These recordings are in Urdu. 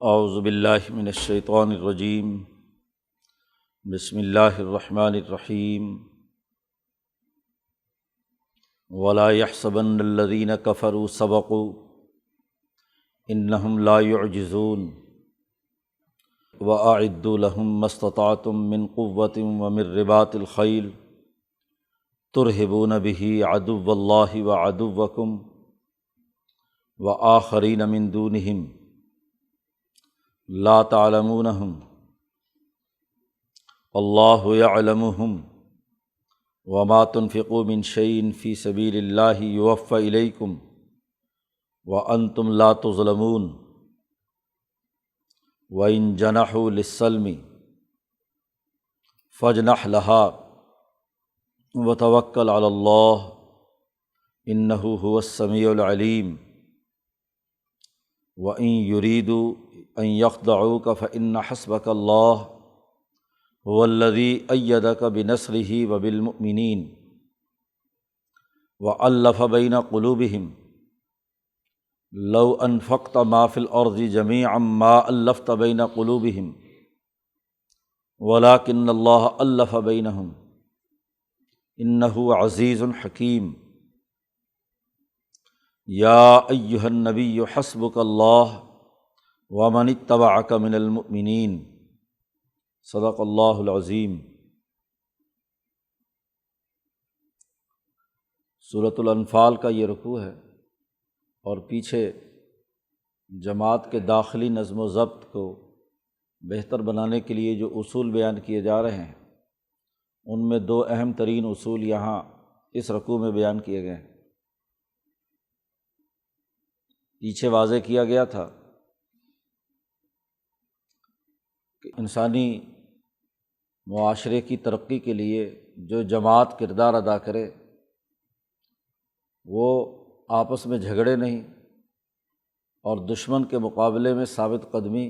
اعوذ باللہ من الشیطان الرجیم بسم اللہ الرحمن الرحیم ولا يحسبن الذین کفروا سبقوا انہم لا يعجزون واعدوا لهم ما استطعتم من قوة ومن رباط الخیل ترہبون به عدو اللہ وعدوکم وآخرین من دونہم لا تعلمونہم اللہ یعلمہم وما تنفقوا من شیء فی سبیل اللہ یوفی الیکم وانتم لا تظلمون وإن جنحوا للسلم فاجنح لها وتوکل علی اللہ انہ هو السمیع العلیم وإن يريدوا أن يخدعوك فإن حسبك الله هو الذي أيدك بنصره وبالمؤمنين وألف بين قلوبهم لو أنفقت ما في الأرض جميعا ما ألفت بين قلوبهم ولكن الله ألف بينهم إنه عزيز حكيم یا ایہا النبی حسبک اللہ ومن اتبعک من المؤمنین صدق اللہ العظیم۔ سورۃ الانفال کا یہ رکوع ہے اور پیچھے جماعت کے داخلی نظم و ضبط کو بہتر بنانے کے لیے جو اصول بیان کیے جا رہے ہیں ان میں دو اہم ترین اصول یہاں اس رکوع میں بیان کیے گئے ہیں۔ پیچھے واضح کیا گیا تھا کہ انسانی معاشرے کی ترقی کے لیے جو جماعت کردار ادا کرے وہ آپس میں جھگڑے نہیں اور دشمن کے مقابلے میں ثابت قدمی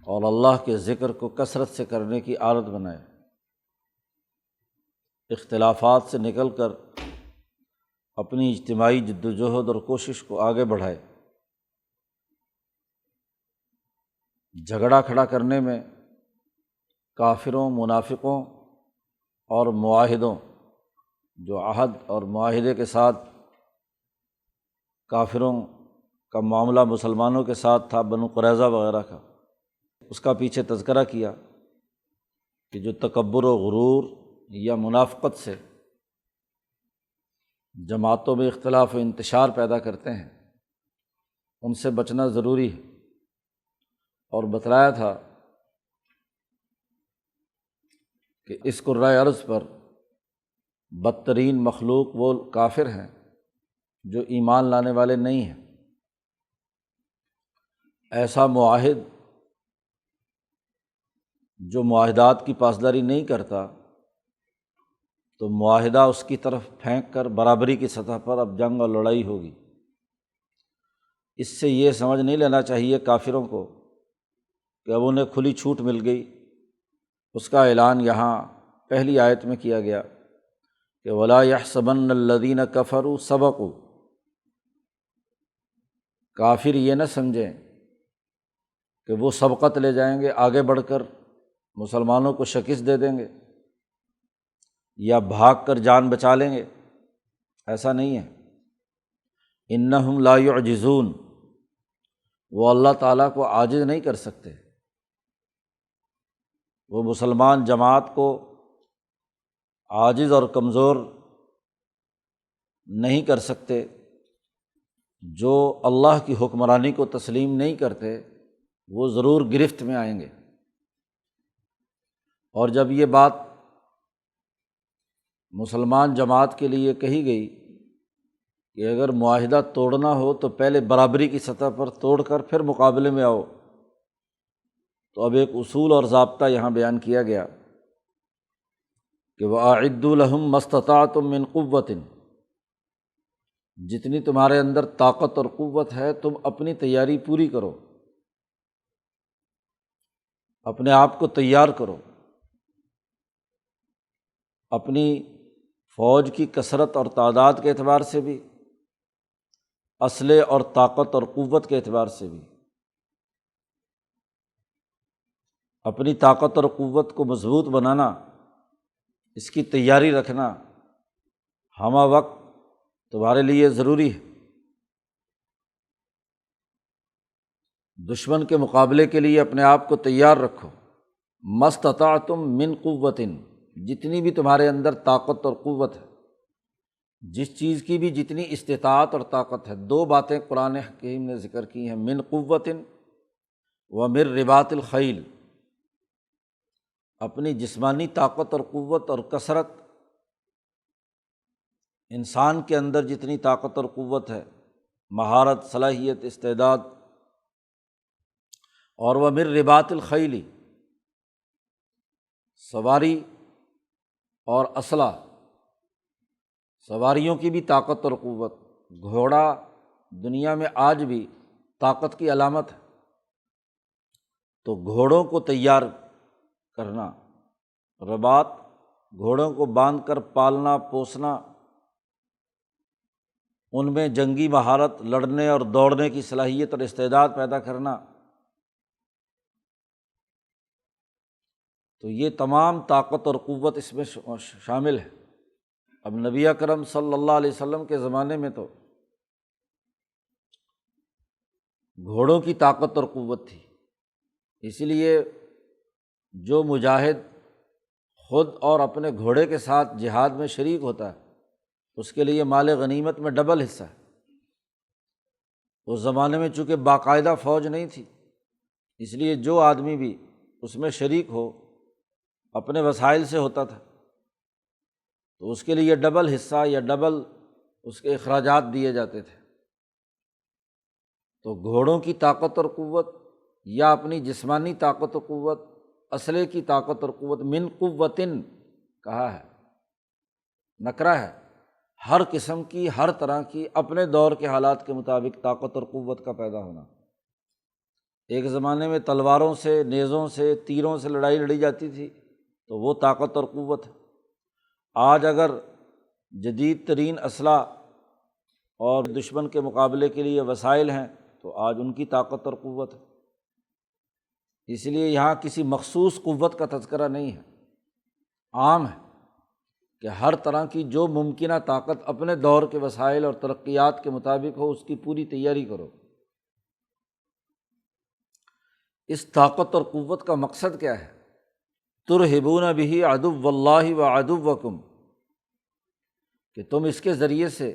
اور اللہ کے ذکر کو کثرت سے کرنے کی عادت بنائے، اختلافات سے نکل کر اپنی اجتماعی جد و جہد اور کوشش کو آگے بڑھائے۔ جھگڑا کھڑا کرنے میں کافروں، منافقوں اور معاہدوں، جو عہد اور معاہدے کے ساتھ کافروں کا معاملہ مسلمانوں کے ساتھ تھا، بنو قریظہ وغیرہ کا، اس کا پیچھے تذکرہ کیا کہ جو تکبر و غرور یا منافقت سے جماعتوں میں اختلاف و انتشار پیدا کرتے ہیں ان سے بچنا ضروری ہے، اور بتلایا تھا کہ اس کرۂ ارض پر بدترین مخلوق وہ کافر ہیں جو ایمان لانے والے نہیں ہیں۔ ایسا معاہد جو معاہدات کی پاسداری نہیں کرتا تو معاہدہ اس کی طرف پھینک کر برابری کی سطح پر اب جنگ اور لڑائی ہوگی۔ اس سے یہ سمجھ نہیں لینا چاہیے کافروں کو کہ اب انہیں کھلی چھوٹ مل گئی۔ اس کا اعلان یہاں پہلی آیت میں کیا گیا کہ وَلَا يَحْسَبَنَّ الَّذِينَ كَفَرُوا سَبَقُوا، کافر یہ نہ سمجھیں کہ وہ سبقت لے جائیں گے، آگے بڑھ کر مسلمانوں کو شکست دے دیں گے یا بھاگ کر جان بچا لیں گے، ایسا نہیں ہے۔ انہم لا یعجزون، وہ اللہ تعالیٰ کو عاجز نہیں کر سکتے، وہ مسلمان جماعت کو عاجز اور کمزور نہیں کر سکتے۔ جو اللہ کی حکمرانی کو تسلیم نہیں کرتے وہ ضرور گرفت میں آئیں گے۔ اور جب یہ بات مسلمان جماعت کے لیے کہی گئی کہ اگر معاہدہ توڑنا ہو تو پہلے برابری کی سطح پر توڑ کر پھر مقابلے میں آؤ، تو اب ایک اصول اور ضابطہ یہاں بیان کیا گیا کہ وَأَعِدُّوا لَهُم مَّا اسْتَطَعْتُم مِّن قُوَّةٍ، جتنی تمہارے اندر طاقت اور قوت ہے تم اپنی تیاری پوری کرو، اپنے آپ کو تیار کرو، اپنی فوج کی کثرت اور تعداد کے اعتبار سے بھی، اسلحے اور طاقت اور قوت کے اعتبار سے بھی، اپنی طاقت اور قوت کو مضبوط بنانا، اس کی تیاری رکھنا ہمہ وقت تمہارے لیے ضروری ہے۔ دشمن کے مقابلے کے لیے اپنے آپ کو تیار رکھو۔ مستطعتم من قوت، جتنی بھی تمہارے اندر طاقت اور قوت ہے، جس چیز کی بھی جتنی استطاعت اور طاقت ہے۔ دو باتیں قرآن حکیم نے ذکر کی ہیں، من قوت و من رباط الخیل، اپنی جسمانی طاقت اور قوت اور کثرت، انسان کے اندر جتنی طاقت اور قوت ہے، مہارت، صلاحیت، استعداد، اور وہ من رباط الخیل، سواری اور اسلحہ، سواریوں کی بھی طاقت اور قوت۔ گھوڑا دنیا میں آج بھی طاقت کی علامت ہے، تو گھوڑوں کو تیار کرنا، رباط گھوڑوں کو باندھ کر پالنا پوسنا، ان میں جنگی مہارت، لڑنے اور دوڑنے کی صلاحیت اور استعداد پیدا کرنا، تو یہ تمام طاقت اور قوت اس میں شامل ہے۔ اب نبی اکرم صلی اللہ علیہ وسلم کے زمانے میں تو گھوڑوں کی طاقت اور قوت تھی، اس لیے جو مجاہد خود اور اپنے گھوڑے کے ساتھ جہاد میں شریک ہوتا ہے، اس کے لیے مال غنیمت میں ڈبل حصہ ہے۔ اس زمانے میں چونکہ باقاعدہ فوج نہیں تھی، اس لیے جو آدمی بھی اس میں شریک ہو اپنے وسائل سے ہوتا تھا، تو اس کے لیے ڈبل حصہ یا ڈبل اس کے اخراجات دیے جاتے تھے۔ تو گھوڑوں کی طاقت اور قوت یا اپنی جسمانی طاقت و قوت، اسلحے کی طاقت اور قوت، من قوتن کہا ہے، نکرہ ہے، ہر قسم کی، ہر طرح کی، اپنے دور کے حالات کے مطابق طاقت اور قوت کا پیدا ہونا۔ ایک زمانے میں تلواروں سے، نیزوں سے، تیروں سے لڑائی لڑی جاتی تھی، تو وہ طاقت اور قوت ہے۔ آج اگر جدید ترین اسلحہ اور دشمن کے مقابلے کے لیے وسائل ہیں، تو آج ان کی طاقت اور قوت ہے۔ اس لیے یہاں کسی مخصوص قوت کا تذکرہ نہیں ہے، عام ہے کہ ہر طرح کی جو ممکنہ طاقت اپنے دور کے وسائل اور ترقیات کے مطابق ہو، اس کی پوری تیاری کرو۔ اس طاقت اور قوت کا مقصد کیا ہے؟ ترہبون بہ عدو اللہ و عدوکم، کہ تم اس کے ذریعے سے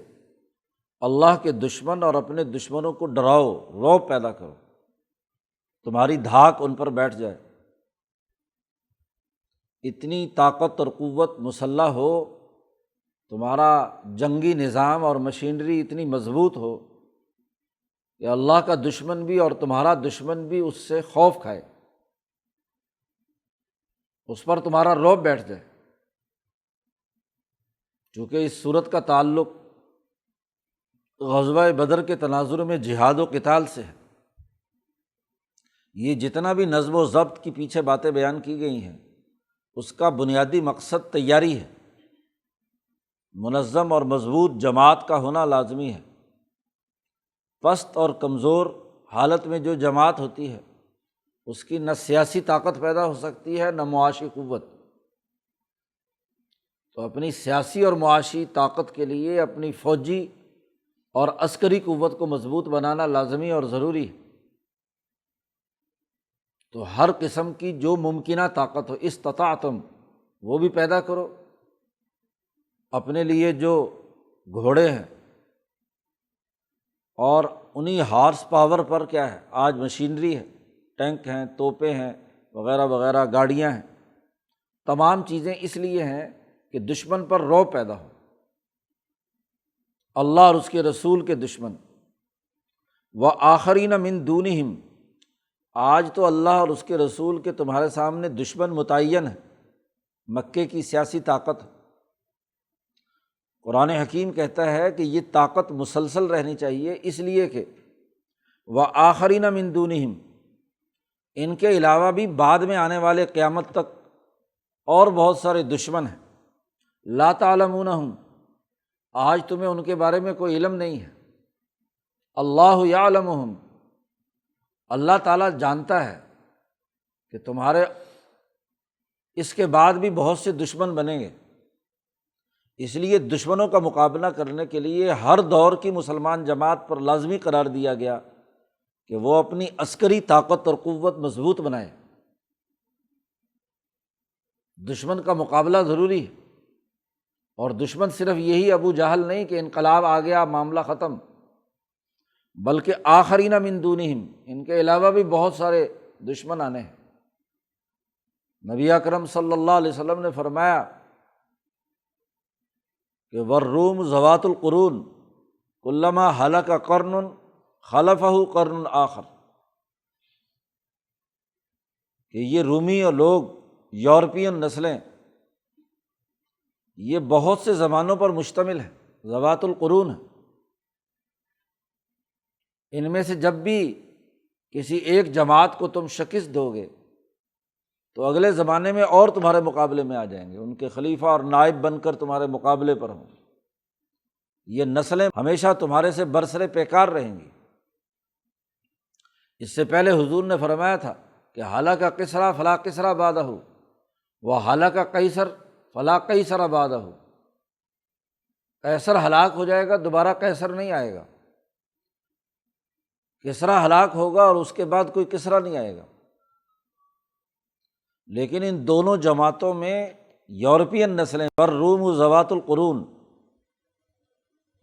اللہ کے دشمن اور اپنے دشمنوں کو ڈراؤ، رعب پیدا کرو، تمہاری دھاک ان پر بیٹھ جائے۔ اتنی طاقت اور قوت مسلح ہو، تمہارا جنگی نظام اور مشینری اتنی مضبوط ہو کہ اللہ کا دشمن بھی اور تمہارا دشمن بھی اس سے خوف کھائے، اس پر تمہارا رعب بیٹھ جائے۔ چونکہ اس صورت کا تعلق غزوہ بدر کے تناظر میں جہاد و قتال سے ہے، یہ جتنا بھی نظم و ضبط کی پیچھے باتیں بیان کی گئی ہیں، اس کا بنیادی مقصد تیاری ہے۔ منظم اور مضبوط جماعت کا ہونا لازمی ہے۔ پست اور کمزور حالت میں جو جماعت ہوتی ہے، اس کی نہ سیاسی طاقت پیدا ہو سکتی ہے، نہ معاشی قوت۔ تو اپنی سیاسی اور معاشی طاقت کے لیے اپنی فوجی اور عسکری قوت کو مضبوط بنانا لازمی اور ضروری ہے۔ تو ہر قسم کی جو ممکنہ طاقت ہو، استطعتم، وہ بھی پیدا کرو۔ اپنے لیے جو گھوڑے ہیں اور انہی ہارس پاور پر کیا ہے، آج مشینری ہے، ٹینک ہیں، توپیں ہیں، وغیرہ وغیرہ، گاڑیاں ہیں، تمام چیزیں اس لیے ہیں کہ دشمن پر رعب پیدا ہو، اللہ اور اس کے رسول کے دشمن۔ وآخرین من دونہم، آج تو اللہ اور اس کے رسول کے تمہارے سامنے دشمن متعین ہے، مکے کی سیاسی طاقت۔ قرآن حکیم کہتا ہے کہ یہ طاقت مسلسل رہنی چاہیے، اس لیے کہ وآخرین من دونہم، ان کے علاوہ بھی بعد میں آنے والے قیامت تک اور بہت سارے دشمن ہیں، لا تعلمونہم، آج تمہیں ان کے بارے میں کوئی علم نہیں ہے، اللہ یعلمہم، اللہ تعالیٰ جانتا ہے، کہ تمہارے اس کے بعد بھی بہت سے دشمن بنیں گے، اس لیے دشمنوں کا مقابلہ کرنے کے لیے ہر دور کی مسلمان جماعت پر لازمی قرار دیا گیا کہ وہ اپنی عسکری طاقت اور قوت مضبوط بنائے۔ دشمن کا مقابلہ ضروری ہے، اور دشمن صرف یہی ابو جہل نہیں کہ انقلاب آ گیا معاملہ ختم، بلکہ آخرین من دونہم، ان کے علاوہ بھی بہت سارے دشمن آنے ہیں۔ نبی اکرم صلی اللہ علیہ وسلم نے فرمایا کہ والروم ذوات القرون کلما ہلک قرن خلفہ قرن آخر، کہ یہ رومی اور لوگ، یورپین نسلیں، یہ بہت سے زمانوں پر مشتمل ہے، ذوات القرون ہے۔ ان میں سے جب بھی کسی ایک جماعت کو تم شکست دو گے تو اگلے زمانے میں اور تمہارے مقابلے میں آ جائیں گے، ان کے خلیفہ اور نائب بن کر تمہارے مقابلے پر ہوں۔ یہ نسلیں ہمیشہ تمہارے سے برسر پیکار رہیں گی۔ اس سے پہلے حضور نے فرمایا تھا کہ ہلاک کسریٰ فلا کسریٰ بعدہ وہلک قیصر فلا قیصر بعدہ، قیصر ہلاک ہو جائے گا، دوبارہ قیصر نہیں آئے گا، کسریٰ ہلاک ہوگا اور اس کے بعد کوئی کسریٰ نہیں آئے گا۔ لیکن ان دونوں جماعتوں میں یورپین نسلیں، والروم ذوات القرون،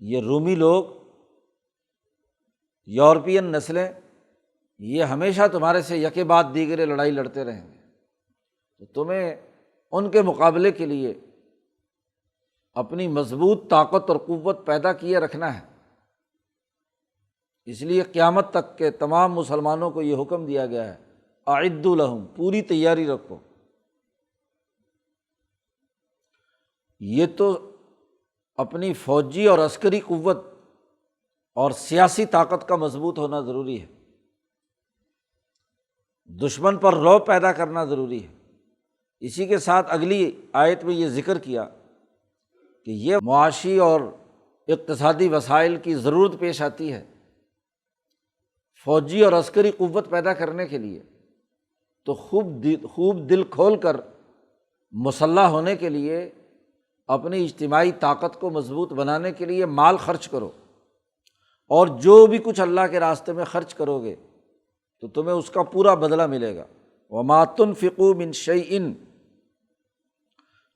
یہ رومی لوگ، یورپین نسلیں، یہ ہمیشہ تمہارے سے یکے بعد دیگرے لڑائی لڑتے رہیں گے، تو تمہیں ان کے مقابلے کے لیے اپنی مضبوط طاقت اور قوت پیدا کیے رکھنا ہے۔ اس لیے قیامت تک کے تمام مسلمانوں کو یہ حکم دیا گیا ہے، اعدوا لہم، پوری تیاری رکھو۔ یہ تو اپنی فوجی اور عسکری قوت اور سیاسی طاقت کا مضبوط ہونا ضروری ہے، دشمن پر رعب پیدا کرنا ضروری ہے۔ اسی کے ساتھ اگلی آیت میں یہ ذکر کیا کہ یہ معاشی اور اقتصادی وسائل کی ضرورت پیش آتی ہے فوجی اور عسکری قوت پیدا کرنے کے لیے، تو خوب دل کھول کر مسلح ہونے کے لیے، اپنی اجتماعی طاقت کو مضبوط بنانے کے لیے مال خرچ کرو، اور جو بھی کچھ اللہ کے راستے میں خرچ کرو گے تو تمہیں اس کا پورا بدلہ ملے گا۔ وما تنفقوا من شیء،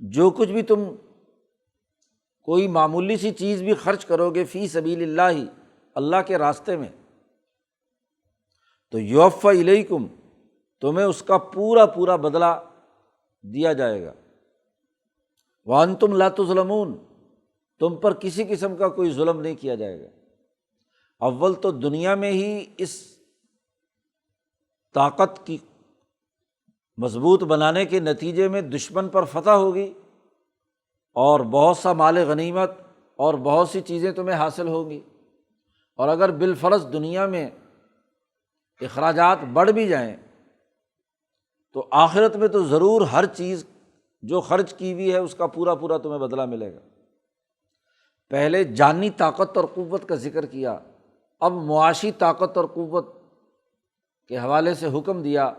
جو کچھ بھی تم کوئی معمولی سی چیز بھی خرچ کرو گے فی سبیل اللہ، اللہ کے راستے میں، تو یوفی الیکم، تمہیں اس کا پورا بدلہ دیا جائے گا۔ وانتم لا تظلمون، تم پر کسی قسم کا کوئی ظلم نہیں کیا جائے گا۔ اول تو دنیا میں ہی اس طاقت کی مضبوط بنانے کے نتیجے میں دشمن پر فتح ہوگی، اور بہت سا مال غنیمت اور بہت سی چیزیں تمہیں حاصل ہوں گی، اور اگر بالفرض دنیا میں اخراجات بڑھ بھی جائیں تو آخرت میں تو ضرور ہر چیز جو خرچ کی ہوئی ہے اس کا پورا تمہیں بدلہ ملے گا۔ پہلے جانی طاقت اور قوت کا ذکر کیا، اب معاشی طاقت اور قوت کے حوالے سے حکم دیا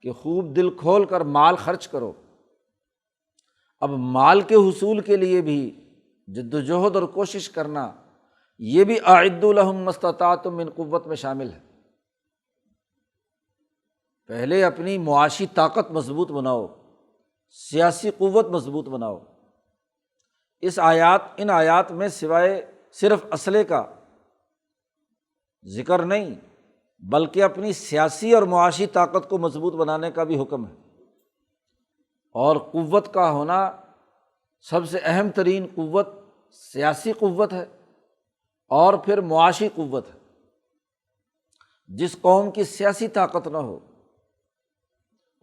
کہ خوب دل کھول کر مال خرچ کرو۔ اب مال کے حصول کے لیے بھی جد و جہد اور کوشش کرنا، یہ بھی اعدوا لہم ما استطعتم من قوت میں شامل ہے۔ پہلے اپنی معاشی طاقت مضبوط بناؤ، سیاسی قوت مضبوط بناؤ۔ ان آیات میں سوائے صرف اسلحے کا ذکر نہیں، بلکہ اپنی سیاسی اور معاشی طاقت کو مضبوط بنانے کا بھی حکم ہے، اور قوت کا ہونا سب سے اہم ترین قوت سیاسی قوت ہے، اور پھر معاشی قوت ہے۔ جس قوم کی سیاسی طاقت نہ ہو،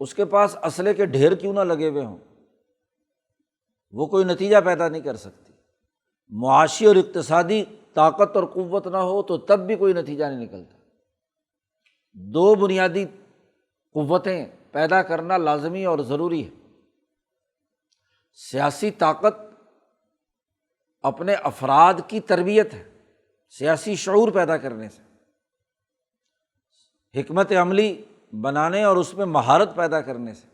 اس کے پاس اسلحے کے ڈھیر کیوں نہ لگے ہوئے ہوں، وہ کوئی نتیجہ پیدا نہیں کر سکتی۔ معاشی اور اقتصادی طاقت اور قوت نہ ہو تو تب بھی کوئی نتیجہ نہیں نکلتا۔ دو بنیادی قوتیں پیدا کرنا لازمی اور ضروری ہے۔ سیاسی طاقت اپنے افراد کی تربیت ہے، سیاسی شعور پیدا کرنے سے، حکمت عملی بنانے اور اس میں مہارت پیدا کرنے سے،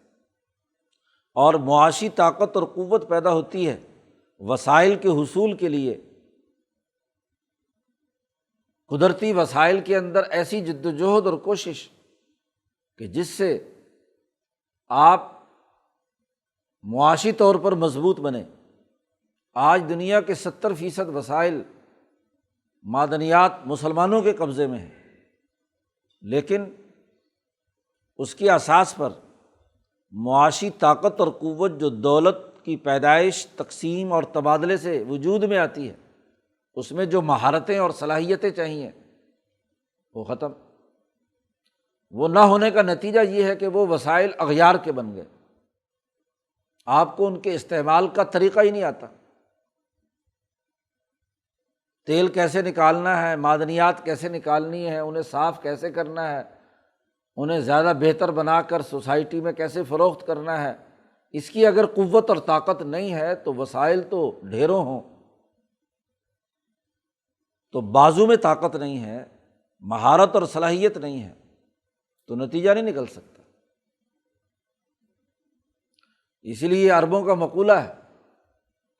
اور معاشی طاقت اور قوت پیدا ہوتی ہے وسائل کے حصول کے لیے، قدرتی وسائل کے اندر ایسی جد و جہد اور کوشش کہ جس سے آپ معاشی طور پر مضبوط بنیں۔ آج دنیا کے 70% وسائل معدنیات مسلمانوں کے قبضے میں ہیں، لیکن اس کی اساس پر معاشی طاقت اور قوت جو دولت کی پیدائش، تقسیم اور تبادلے سے وجود میں آتی ہے، اس میں جو مہارتیں اور صلاحیتیں چاہیے وہ ختم۔ وہ نہ ہونے کا نتیجہ یہ ہے کہ وہ وسائل اغیار کے بن گئے، آپ کو ان کے استعمال کا طریقہ ہی نہیں آتا۔ تیل کیسے نکالنا ہے، معدنیات کیسے نکالنی ہے، انہیں صاف کیسے کرنا ہے، انہیں زیادہ بہتر بنا کر سوسائٹی میں کیسے فروخت کرنا ہے، اس کی اگر قوت اور طاقت نہیں ہے تو وسائل تو ڈھیروں ہوں، تو بازو میں طاقت نہیں ہے، مہارت اور صلاحیت نہیں ہے، تو نتیجہ نہیں نکل سکتا۔ اسی لیے عربوں کا مقولہ ہے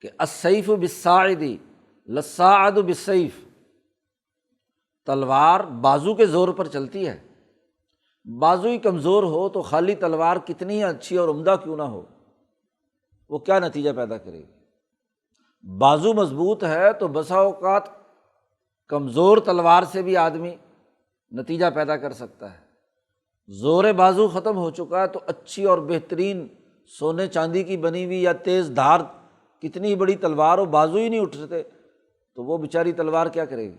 کہ السیف بالصاعد للصاعد بالسیف، تلوار بازو کے زور پر چلتی ہے، بازو ہی کمزور ہو تو خالی تلوار کتنی ہی اچھی اور عمدہ کیوں نہ ہو، وہ کیا نتیجہ پیدا کرے گی۔ بازو مضبوط ہے تو بسا اوقات کمزور تلوار سے بھی آدمی نتیجہ پیدا کر سکتا ہے۔ زور بازو ختم ہو چکا ہے تو اچھی اور بہترین سونے چاندی کی بنی ہوئی یا تیز دھار کتنی بڑی تلوار ہو، بازو ہی نہیں اٹھتے تو وہ بیچاری تلوار کیا کرے گی۔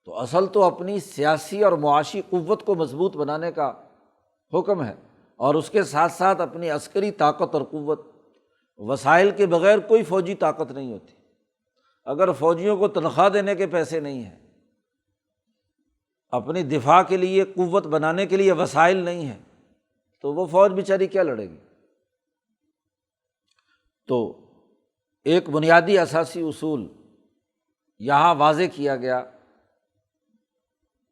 تو اصل تو اپنی سیاسی اور معاشی قوت کو مضبوط بنانے کا حکم ہے، اور اس کے ساتھ ساتھ اپنی عسکری طاقت اور قوت۔ وسائل کے بغیر کوئی فوجی طاقت نہیں ہوتی۔ اگر فوجیوں کو تنخواہ دینے کے پیسے نہیں ہیں، اپنی دفاع کے لیے قوت بنانے کے لیے وسائل نہیں ہیں، تو وہ فوج بیچاری کیا لڑے گی۔ تو ایک بنیادی اساسی اصول یہاں واضح کیا گیا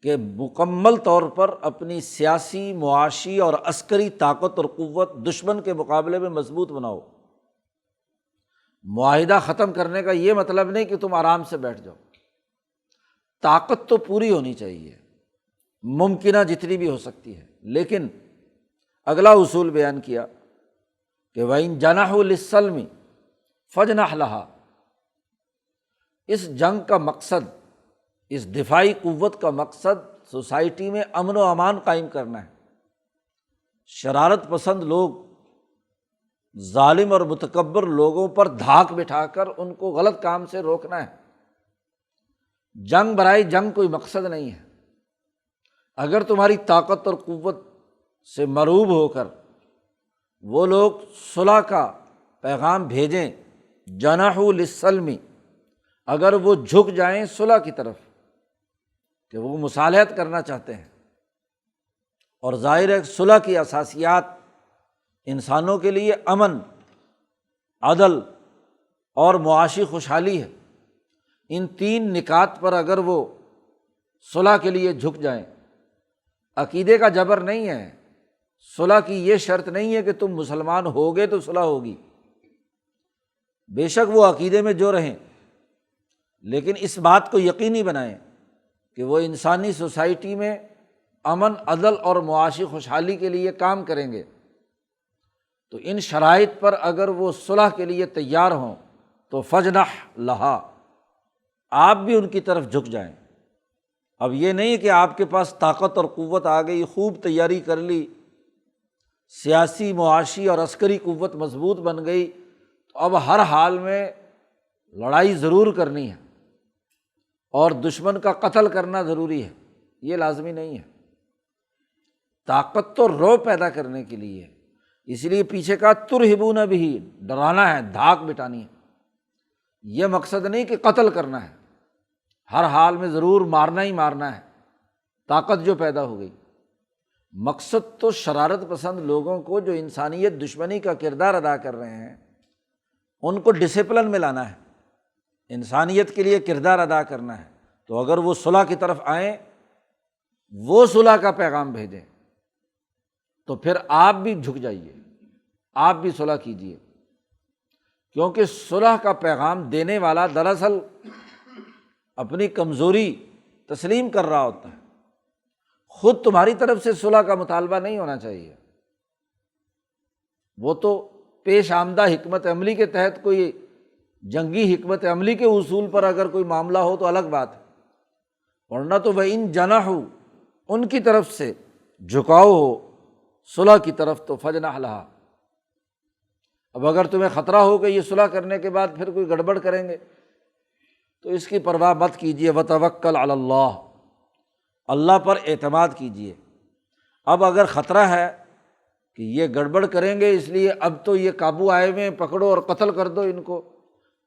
کہ مکمل طور پر اپنی سیاسی، معاشی اور عسکری طاقت اور قوت دشمن کے مقابلے میں مضبوط بناؤ۔ معاہدہ ختم کرنے کا یہ مطلب نہیں کہ تم آرام سے بیٹھ جاؤ، طاقت تو پوری ہونی چاہیے، ممکنہ جتنی بھی ہو سکتی ہے، لیکن اگلا اصول بیان کیا کہ وَإِن جَنَحُوا لِلسَّلْمِ فَاجْنَحْ لَهَا۔ اس جنگ کا مقصد، اس دفاعی قوت کا مقصد سوسائٹی میں امن و امان قائم کرنا ہے۔ شرارت پسند لوگ، ظالم اور متکبر لوگوں پر دھاک بٹھا کر ان کو غلط کام سے روکنا ہے۔ جنگ برائے جنگ کوئی مقصد نہیں ہے۔ اگر تمہاری طاقت اور قوت سے مرعوب ہو کر وہ لوگ صلح کا پیغام بھیجیں، جناحوا للسلم، اگر وہ جھک جائیں صلح کی طرف کہ وہ مصالحت کرنا چاہتے ہیں، اور ظاہر ہے صلح کی اساسیات انسانوں کے لیے امن، عدل اور معاشی خوشحالی ہے، ان تین نکات پر اگر وہ صلح کے لیے جھک جائیں، عقیدے کا جبر نہیں ہے، صلح کی یہ شرط نہیں ہے کہ تم مسلمان ہوگے تو صلح ہوگی، بے شک وہ عقیدے میں جو رہیں، لیکن اس بات کو یقینی بنائیں کہ وہ انسانی سوسائٹی میں امن، عدل اور معاشی خوشحالی کے لیے کام کریں گے۔ تو ان شرائط پر اگر وہ صلح کے لیے تیار ہوں تو فجنح لہا، آپ بھی ان کی طرف جھک جائیں۔ اب یہ نہیں کہ آپ کے پاس طاقت اور قوت آ گئی، خوب تیاری کر لی، سیاسی، معاشی اور عسکری قوت مضبوط بن گئی، تو اب ہر حال میں لڑائی ضرور کرنی ہے اور دشمن کا قتل کرنا ضروری ہے، یہ لازمی نہیں ہے۔ طاقت تو رعب پیدا کرنے کے لیے، اس لیے پیچھے کا ترہبون بہ، ڈرانا ہے، دھاک بٹھانی ہے۔ یہ مقصد نہیں کہ قتل کرنا ہے، ہر حال میں ضرور مارنا ہی مارنا ہے، طاقت جو پیدا ہو گئی۔ مقصد تو شرارت پسند لوگوں کو جو انسانیت دشمنی کا کردار ادا کر رہے ہیں ان کو ڈسپلن میں لانا ہے، انسانیت کے لیے کردار ادا کرنا ہے۔ تو اگر وہ صلح کی طرف آئیں، وہ صلح کا پیغام بھیجیں، تو پھر آپ بھی جھک جائیے، آپ بھی صلح کیجیے، کیونکہ صلح کا پیغام دینے والا دراصل اپنی کمزوری تسلیم کر رہا ہوتا ہے، خود تمہاری طرف سے صلح کا مطالبہ نہیں ہونا چاہیے۔ وہ تو پیش آمدہ حکمت عملی کے تحت کوئی جنگی حکمت عملی کے اصول پر اگر کوئی معاملہ ہو تو الگ بات ہے، ورنہ تو وَإِن جَنَحُوا، ان کی طرف سے جھکاؤ ہو صلح کی طرف تو فجنح لہا۔ اب اگر تمہیں خطرہ ہو کہ یہ صلح کرنے کے بعد پھر کوئی گڑبڑ کریں گے تو اس کی پرواہ مت کیجیے، وتوکل علی اللہ، اللہ پر اعتماد کیجیے۔ اب اگر خطرہ ہے کہ یہ گڑبڑ کریں گے اس لیے اب تو یہ قابو آئے ہوئے ہیں، پکڑو اور قتل کر دو ان کو،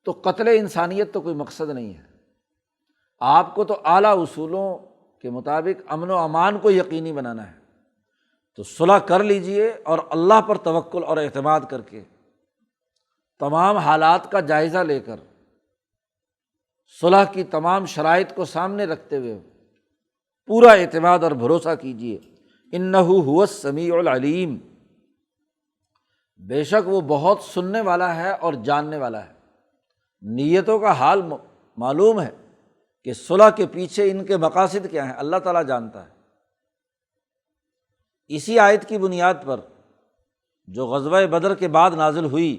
تو قتل انسانیت تو کوئی مقصد نہیں ہے۔ آپ کو تو اعلیٰ اصولوں کے مطابق امن و امان کو یقینی بنانا ہے، تو صلح کر لیجئے اور اللہ پر توکل اور اعتماد کر کے تمام حالات کا جائزہ لے کر صلح کی تمام شرائط کو سامنے رکھتے ہوئے پورا اعتماد اور بھروسہ کیجیے۔ انہ هو السمیع العلیم، بے شک وہ بہت سننے والا ہے اور جاننے والا ہے۔ نیتوں کا حال معلوم ہے کہ صلح کے پیچھے ان کے مقاصد کیا ہیں، اللہ تعالیٰ جانتا ہے۔ اسی آیت کی بنیاد پر جو غزوہ بدر کے بعد نازل ہوئی،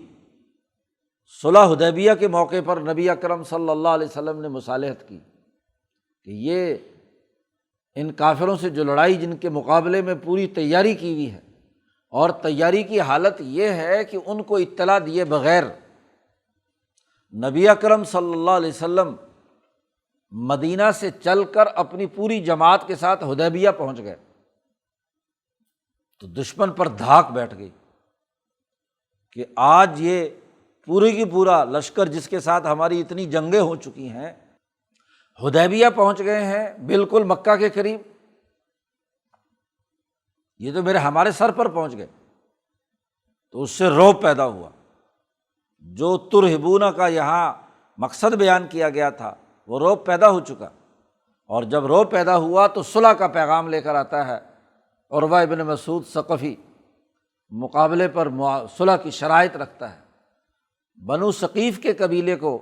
صلح حدیبیہ کے موقع پر نبی اکرم صلی اللہ علیہ وسلم نے مصالحت کی کہ یہ ان کافروں سے جو لڑائی جن کے مقابلے میں پوری تیاری کی ہوئی ہے، اور تیاری کی حالت یہ ہے کہ ان کو اطلاع دیے بغیر نبی اکرم صلی اللہ علیہ وسلم مدینہ سے چل کر اپنی پوری جماعت کے ساتھ حدیبیہ پہنچ گئے، تو دشمن پر دھاک بیٹھ گئی کہ آج یہ پوری کی پورا لشکر جس کے ساتھ ہماری اتنی جنگیں ہو چکی ہیں حدیبیہ پہنچ گئے ہیں، بالکل مکہ کے قریب، یہ تو ہمارے سر پر پہنچ گئے۔ تو اس سے رعب پیدا ہوا، جو ترہبون کا یہاں مقصد بیان کیا گیا تھا وہ رعب پیدا ہو چکا، اور جب رعب پیدا ہوا تو صلح کا پیغام لے کر آتا ہے عروہ ابن مسعود ثقفی، مقابلے پر صلح کی شرائط رکھتا ہے۔ بنو ثقیف کے قبیلے کو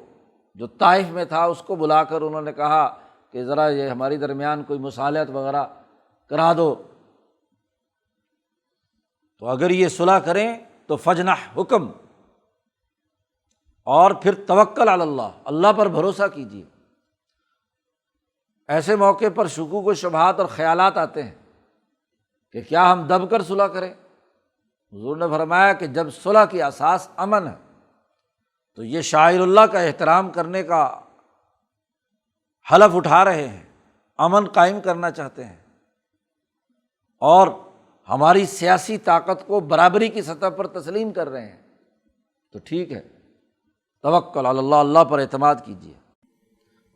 جو طائف میں تھا اس کو بلا کر انہوں نے کہا کہ ذرا یہ ہماری درمیان کوئی مصالحت وغیرہ کرا دو، تو اگر یہ صلح کریں تو فجنح، حکم، اور پھر توکل علی اللہ، اللہ پر بھروسہ کیجیے۔ ایسے موقع پر شکوک و شبہات اور خیالات آتے ہیں کہ کیا ہم دب کر صلح کریں؟ حضور نے فرمایا کہ جب صلح کی اساس امن ہے تو یہ شاعر اللہ کا احترام کرنے کا حلف اٹھا رہے ہیں، امن قائم کرنا چاہتے ہیں، اور ہماری سیاسی طاقت کو برابری کی سطح پر تسلیم کر رہے ہیں، تو ٹھیک ہے، توکل علی اللہ، اللہ پر اعتماد کیجیے۔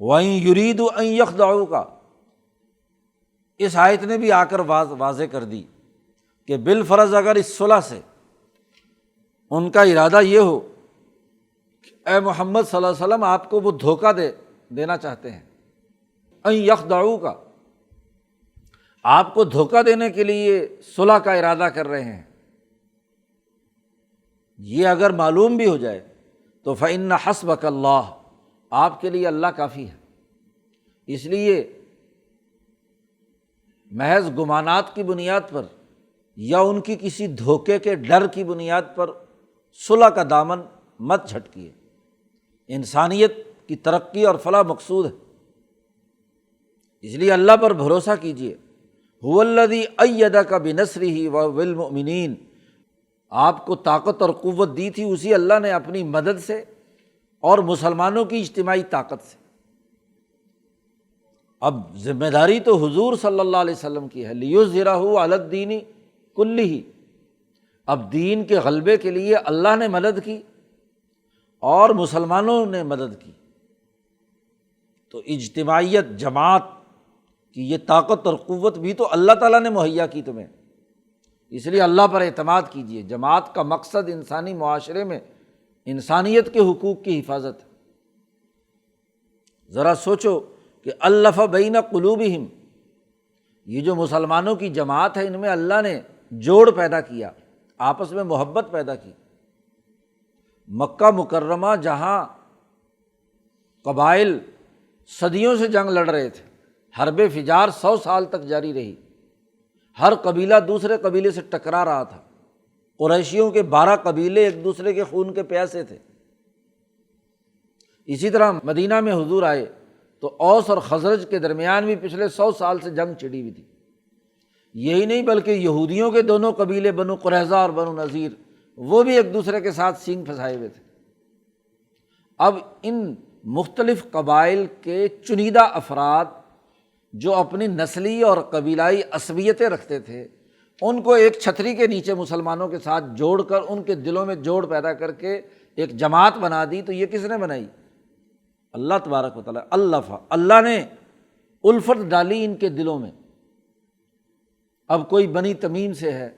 وَإِن يُرِيدُوا أَن يَخْدَعُوكَ، اس آیت نے بھی آ کر واضح کر دی کہ بالفرض اگر اس صلح سے ان کا ارادہ یہ ہو کہ اے محمد صلی اللہ علیہ وسلم آپ کو وہ دھوکہ دینا چاہتے ہیں، ان یخدعوک، آپ کو دھوکہ دینے کے لیے صلح کا ارادہ کر رہے ہیں، یہ اگر معلوم بھی ہو جائے تو فإن حسبک اللہ، آپ کے لیے اللہ کافی ہے۔ اس لیے محض گمانات کی بنیاد پر یا ان کی کسی دھوکے کے ڈر کی بنیاد پر صلح کا دامن مت جھٹکیے، انسانیت کی ترقی اور فلاح مقصود ہے، اس لیے اللہ پر بھروسہ کیجیے۔ هو الذی ایدک بنصرہ وبالمؤمنین، آپ کو طاقت اور قوت دی تھی اسی اللہ نے اپنی مدد سے اور مسلمانوں کی اجتماعی طاقت سے۔ اب ذمہ داری تو حضور صلی اللہ علیہ وسلم کی ہے، لیظہرہ علی الدین کلہ، اب دین کے غلبے کے لیے اللہ نے مدد کی اور مسلمانوں نے مدد کی، تو اجتماعیت، جماعت کی یہ طاقت اور قوت بھی تو اللہ تعالیٰ نے مہیا کی تمہیں، اس لیے اللہ پر اعتماد کیجیے۔ جماعت کا مقصد انسانی معاشرے میں انسانیت کے حقوق کی حفاظت ہے۔ ذرا سوچو کہ الف بین قلوبہم، یہ جو مسلمانوں کی جماعت ہے ان میں اللہ نے جوڑ پیدا کیا، آپس میں محبت پیدا کی۔ مکہ مکرمہ جہاں قبائل صدیوں سے جنگ لڑ رہے تھے، حرب فجار 100 سال تک جاری رہی، ہر قبیلہ دوسرے قبیلے سے ٹکرا رہا تھا، قریشیوں کے 12 قبیلے ایک دوسرے کے خون کے پیاسے تھے۔ اسی طرح مدینہ میں حضور آئے تو اوس اور خزرج کے درمیان بھی پچھلے 100 سال سے جنگ چھڑی ہوئی تھی۔ یہی نہیں بلکہ یہودیوں کے دونوں قبیلے بنو قریظہ اور بنو نذیر، وہ بھی ایک دوسرے کے ساتھ سینگ پھنسائے ہوئے تھے۔ اب ان مختلف قبائل کے چنیدہ افراد جو اپنی نسلی اور قبیلائی عصبیتیں رکھتے تھے، ان کو ایک چھتری کے نیچے مسلمانوں کے ساتھ جوڑ کر ان کے دلوں میں جوڑ پیدا کر کے ایک جماعت بنا دی۔ تو یہ کس نے بنائی؟ اللہ تبارک و تعالیٰ، اللہ نے الفت ڈالی ان کے دلوں میں۔ اب کوئی بنی تمیم سے ہے،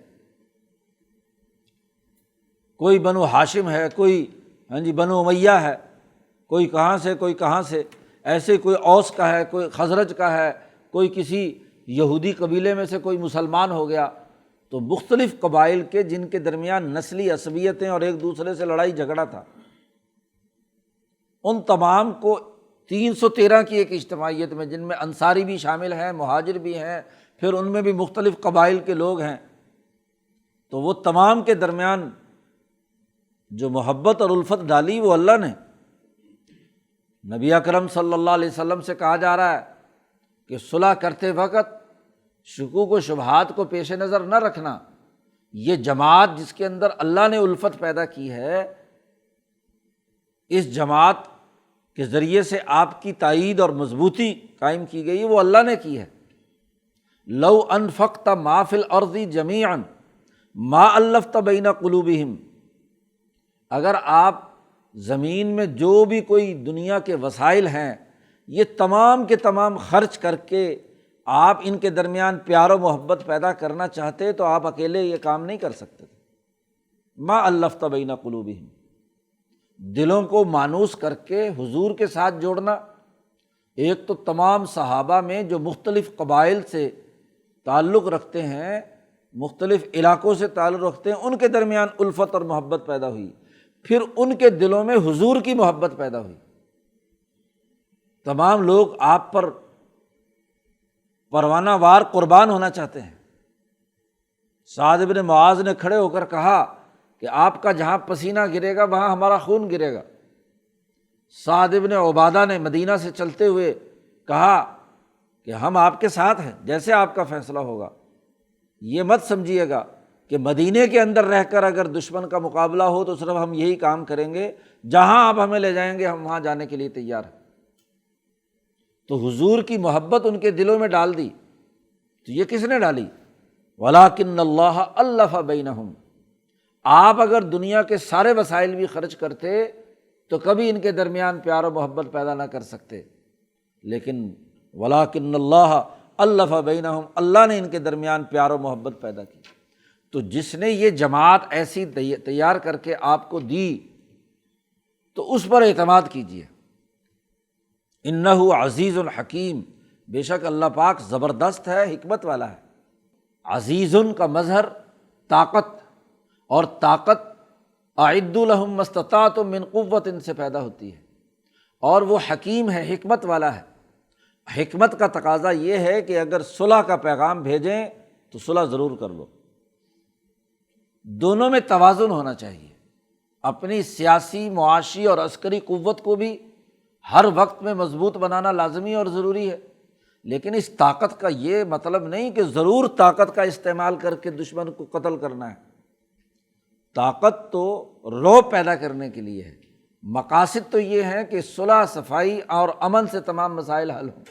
کوئی بنو ہاشم ہے، کوئی بنو امیہ ہے، کوئی کہاں سے کوئی کہاں سے، ایسے کوئی اوس کا ہے، کوئی خزرج کا ہے، کوئی کسی یہودی قبیلے میں سے کوئی مسلمان ہو گیا۔ تو مختلف قبائل کے جن کے درمیان نسلی عصبیتیں اور ایک دوسرے سے لڑائی جھگڑا تھا، ان تمام کو 313 کی ایک اجتماعیت میں، جن میں انصاری بھی شامل ہیں، مہاجر بھی ہیں، پھر ان میں بھی مختلف قبائل کے لوگ ہیں، تو وہ تمام کے درمیان جو محبت اور الفت ڈالی وہ اللہ نے۔ نبی اکرم صلی اللہ علیہ وسلم سے کہا جا رہا ہے کہ صلح کرتے وقت شکوک و شبہات کو پیش نظر نہ رکھنا۔ یہ جماعت جس کے اندر اللہ نے الفت پیدا کی ہے، اس جماعت کے ذریعے سے آپ کی تائید اور مضبوطی قائم کی گئی، وہ اللہ نے کی ہے۔ لو انفقت ما فی الارض جمیعا ما الفت بین قلوبہم، اگر آپ زمین میں جو بھی کوئی دنیا کے وسائل ہیں یہ تمام کے تمام خرچ کر کے آپ ان کے درمیان پیار و محبت پیدا کرنا چاہتے تو آپ اکیلے یہ کام نہیں کر سکتے۔ ما الفت بین قلوبہم، دلوں کو مانوس کر کے حضور کے ساتھ جوڑنا۔ ایک تو تمام صحابہ میں جو مختلف قبائل سے تعلق رکھتے ہیں، مختلف علاقوں سے تعلق رکھتے ہیں، ان کے درمیان الفت اور محبت پیدا ہوئی، پھر ان کے دلوں میں حضور کی محبت پیدا ہوئی۔ تمام لوگ آپ پر پروانہ وار قربان ہونا چاہتے ہیں۔ سعد بن معاذ نے کھڑے ہو کر کہا کہ آپ کا جہاں پسینہ گرے گا وہاں ہمارا خون گرے گا۔ سعد بن عبادہ نے مدینہ سے چلتے ہوئے کہا کہ ہم آپ کے ساتھ ہیں، جیسے آپ کا فیصلہ ہوگا۔ یہ مت سمجھیے گا کہ مدینے کے اندر رہ کر اگر دشمن کا مقابلہ ہو تو صرف ہم یہی کام کریں گے، جہاں آپ ہمیں لے جائیں گے ہم وہاں جانے کے لیے تیار ہیں۔ تو حضور کی محبت ان کے دلوں میں ڈال دی۔ تو یہ کس نے ڈالی؟ وَلَٰكِنَّ اللَّهَ أَلَّفَ بَيْنَهُمْ۔ آپ اگر دنیا کے سارے وسائل بھی خرچ کرتے تو کبھی ان کے درمیان پیار و محبت پیدا نہ کر سکتے، لیکن وَلَٰكِنَّ اللَّهَ أَلَّفَ بَيْنَهُمْ، اللہ نے ان کے درمیان پیار و محبت پیدا کی۔ تو جس نے یہ جماعت ایسی تیار کر کے آپ کو دی تو اس پر اعتماد کیجیے۔ انہ عزیز الحکیم، بے شک اللہ پاک زبردست ہے، حکمت والا ہے۔ عزیز کا مظہر طاقت، اور طاقت اعدوا لہم ما استطعتم من قوۃ سے پیدا ہوتی ہے، اور وہ حکیم ہے، حکمت والا ہے۔ حکمت کا تقاضا یہ ہے کہ اگر صلح کا پیغام بھیجیں تو صلح ضرور کر لو۔ دونوں میں توازن ہونا چاہیے۔ اپنی سیاسی، معاشی اور عسکری قوت کو بھی ہر وقت میں مضبوط بنانا لازمی اور ضروری ہے، لیکن اس طاقت کا یہ مطلب نہیں کہ ضرور طاقت کا استعمال کر کے دشمن کو قتل کرنا ہے۔ طاقت تو رعب پیدا کرنے کے لیے ہے، مقاصد تو یہ ہے کہ صلح، صفائی اور امن سے تمام مسائل حل ہوں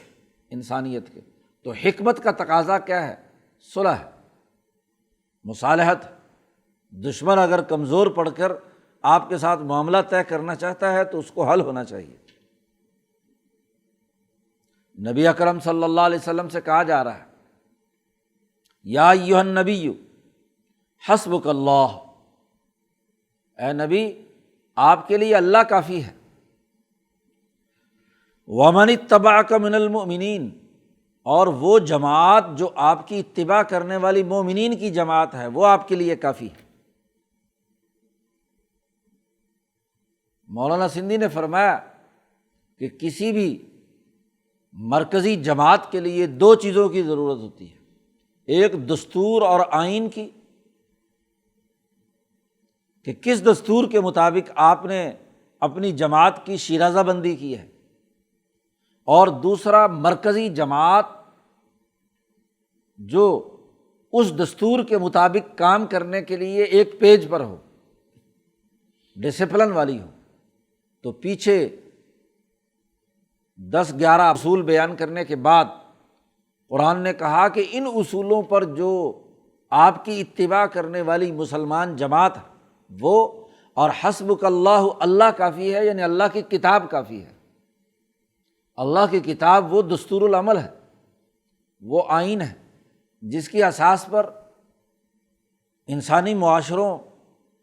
انسانیت کے۔ تو حکمت کا تقاضا کیا ہے؟ صلح ہے، مصالحت۔ دشمن اگر کمزور پڑ کر آپ کے ساتھ معاملہ طے کرنا چاہتا ہے تو اس کو حل ہونا چاہیے۔ نبی اکرم صلی اللہ علیہ وسلم سے کہا جا رہا ہے، یا ایھا النبی حسبک اللہ، اے نبی آپ کے لیے اللہ کافی ہے۔ ومن اتبعک من المؤمنین، اور وہ جماعت جو آپ کی اتباع کرنے والی مومنین کی جماعت ہے وہ آپ کے لیے کافی ہے۔ مولانا سندھی نے فرمایا کہ کسی بھی مرکزی جماعت کے لیے دو چیزوں کی ضرورت ہوتی ہے، ایک دستور اور آئین کی، کہ کس دستور کے مطابق آپ نے اپنی جماعت کی شیرازہ بندی کی ہے، اور دوسرا مرکزی جماعت جو اس دستور کے مطابق کام کرنے کے لیے ایک پیج پر ہو، ڈسپلن والی ہو۔ تو پیچھے 10-11 اصول بیان کرنے کے بعد قرآن نے کہا کہ ان اصولوں پر جو آپ کی اتباع کرنے والی مسلمان جماعت ہے وہ، اور حسبک اللہ، اللہ کافی ہے، یعنی اللہ کی کتاب کافی ہے۔ اللہ کی کتاب وہ دستور العمل ہے، وہ آئین ہے جس کی اساس پر انسانی معاشروں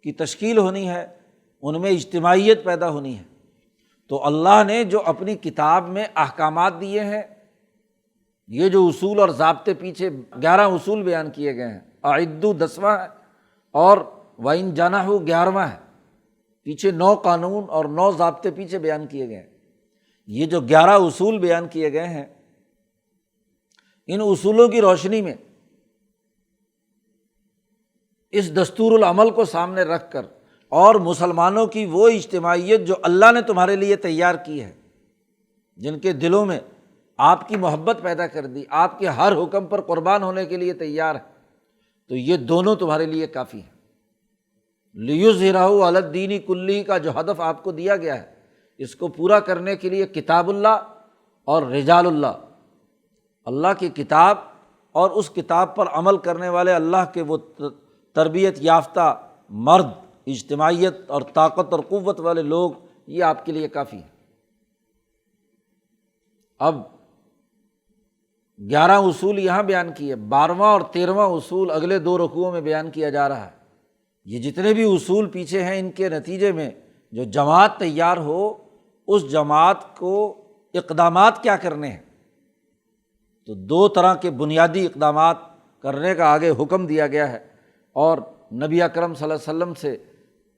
کی تشکیل ہونی ہے، ان میں اجتماعیت پیدا ہونی ہے۔ تو اللہ نے جو اپنی کتاب میں احکامات دیے ہیں، یہ جو اصول اور ضابطے پیچھے 11 اصول بیان کیے گئے ہیں، اعدوا 10واں ہے، اور وَإِن جَنَحُوا 11واں ہے، پیچھے 9 قانون اور 9 ضابطے پیچھے بیان کیے گئے ہیں۔ یہ جو 11 اصول بیان کیے گئے ہیں، ان اصولوں کی روشنی میں اس دستور العمل کو سامنے رکھ کر، اور مسلمانوں کی وہ اجتماعیت جو اللہ نے تمہارے لیے تیار کی ہے، جن کے دلوں میں آپ کی محبت پیدا کر دی، آپ کے ہر حکم پر قربان ہونے کے لیے تیار ہے، تو یہ دونوں تمہارے لیے کافی ہیں۔ لِيُظْهِرَهُ عَلَى الدِّينِ كُلِّهِ کا جو ہدف آپ کو دیا گیا ہے، اس کو پورا کرنے کے لیے کتاب اللہ اور رجال اللہ، اللہ کی کتاب اور اس کتاب پر عمل کرنے والے اللہ کے وہ تربیت یافتہ مرد، اجتماعیت اور طاقت اور قوت والے لوگ، یہ آپ کے لیے کافی ہے۔ اب 11 اصول یہاں بیان کیے، 12واں اور 13واں اصول اگلے 2 رکوعوں میں بیان کیا جا رہا ہے۔ یہ جتنے بھی اصول پیچھے ہیں، ان کے نتیجے میں جو جماعت تیار ہو، اس جماعت کو اقدامات کیا کرنے ہیں، تو 2 طرح کے بنیادی اقدامات کرنے کا آگے حکم دیا گیا ہے، اور نبی اکرم صلی اللہ علیہ وسلم سے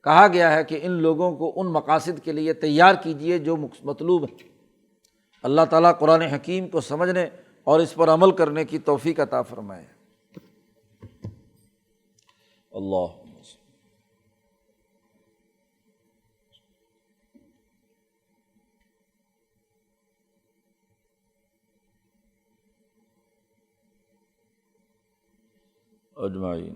کہا گیا ہے کہ ان لوگوں کو ان مقاصد کے لیے تیار کیجئے جو مطلوب ہے۔ اللہ تعالیٰ قرآن حکیم کو سمجھنے اور اس پر عمل کرنے کی توفیق عطا فرمائے۔ اللہ اجمعین۔